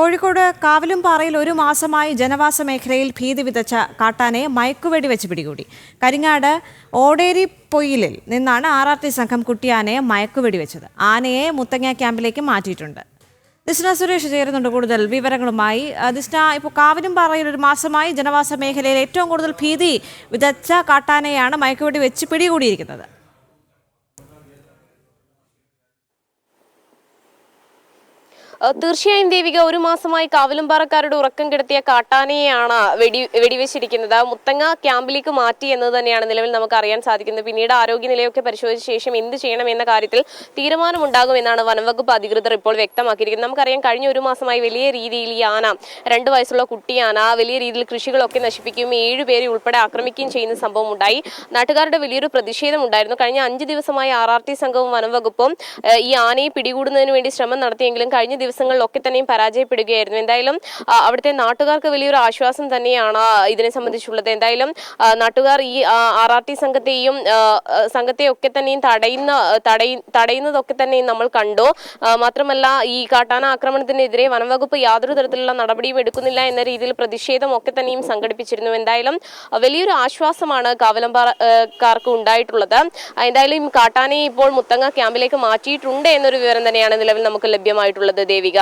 കോഴിക്കോട് കാവിലുംപാറയിൽ ഒരു മാസമായി ജനവാസ മേഖലയിൽ ഭീതി വിതച്ച കാട്ടാനയെ മയക്കുവെടി വെച്ച് പിടികൂടി. കരിങ്ങാട് ഓടേരി പൊയിലിൽ നിന്നാണ് RRT സംഘം കുട്ടിയാനയെ മയക്കുവെടി വെച്ചത്. ആനയെ മുത്തങ്ങ ക്യാമ്പിലേക്ക് മാറ്റിയിട്ടുണ്ട്. ദിസ്ന സുരേഷ് ചേരുന്നുണ്ട് കൂടുതൽ വിവരങ്ങളുമായി. ദിസ്ന, ഇപ്പോൾ കാവിലുംപാറയിൽ ഒരു മാസമായി ജനവാസ മേഖലയിൽ ഏറ്റവും കൂടുതൽ ഭീതി വിതച്ച കാട്ടാനയാണ് മയക്കുവെടി വെച്ച് പിടികൂടിയിരിക്കുന്നത്. തീർച്ചയായും ദേവിക, ഒരു മാസമായി കാവിലുംപാറക്കാരുടെ ഉറക്കം കെടുത്തിയ കാട്ടാനയെയാണ് വെടിവെച്ചിരിക്കുന്നത്. മുത്തങ്ങ ക്യാമ്പിലേക്ക് മാറ്റി എന്നത് തന്നെയാണ് നിലവിൽ നമുക്ക് അറിയാൻ സാധിക്കുന്നത്. പിന്നീട് ആരോഗ്യനിലയൊക്കെ പരിശോധിച്ച ശേഷം എന്ത് ചെയ്യണം എന്ന കാര്യത്തിൽ തീരുമാനമുണ്ടാകുമെന്നാണ് വനംവകുപ്പ് അധികൃതർ ഇപ്പോൾ വ്യക്തമാക്കിയിരിക്കുന്നത്. നമുക്കറിയാം, കഴിഞ്ഞ ഒരു മാസമായി വലിയ രീതിയിൽ ഈ ആന, 2 വയസ്സുള്ള കുട്ടിയാന വലിയ രീതിയിൽ കൃഷികളൊക്കെ നശിപ്പിക്കുകയും 7 പേരെ ഉൾപ്പെടെ ആക്രമിക്കുകയും ചെയ്യുന്ന സംഭവം ഉണ്ടായി. നാട്ടുകാരുടെ വലിയൊരു പ്രതിഷേധം ഉണ്ടായിരുന്നു. കഴിഞ്ഞ 5 ദിവസമായി RRT സംഘവും വനംവകുപ്പും ഈ ആനയെ പിടികൂടുന്നതിന് വേണ്ടി ശ്രമം നടത്തിയെങ്കിലും കഴിഞ്ഞ ദിവസങ്ങളിലൊക്കെ തന്നെയും പരാജയപ്പെടുകയായിരുന്നു. എന്തായാലും അവിടുത്തെ നാട്ടുകാർക്ക് വലിയൊരു ആശ്വാസം തന്നെയാണ് ഇതിനെ സംബന്ധിച്ചുള്ളത്. എന്തായാലും നാട്ടുകാർ ഈ RRT സംഘത്തെയൊക്കെ തന്നെയും തടയുന്നതൊക്കെ തന്നെയും നമ്മൾ കണ്ടു. മാത്രമല്ല, ഈ കാട്ടാന ആക്രമണത്തിനെതിരെ വനംവകുപ്പ് യാതൊരു തരത്തിലുള്ള നടപടിയും എടുക്കുന്നില്ല എന്ന രീതിയിൽ പ്രതിഷേധം ഒക്കെ തന്നെയും സംഘടിപ്പിച്ചിരുന്നു. എന്തായാലും വലിയൊരു ആശ്വാസമാണ് കാവിലുംപാറക്കാർക്ക് ഉണ്ടായിട്ടുള്ളത്. എന്തായാലും കാട്ടാനയെ ഇപ്പോൾ മുത്തങ്ങ ക്യാമ്പിലേക്ക് മാറ്റിയിട്ടുണ്ട് എന്നൊരു വിവരം തന്നെയാണ് നിലവിൽ നമുക്ക് ലഭ്യമായിട്ടുള്ളത്. ദേവിക.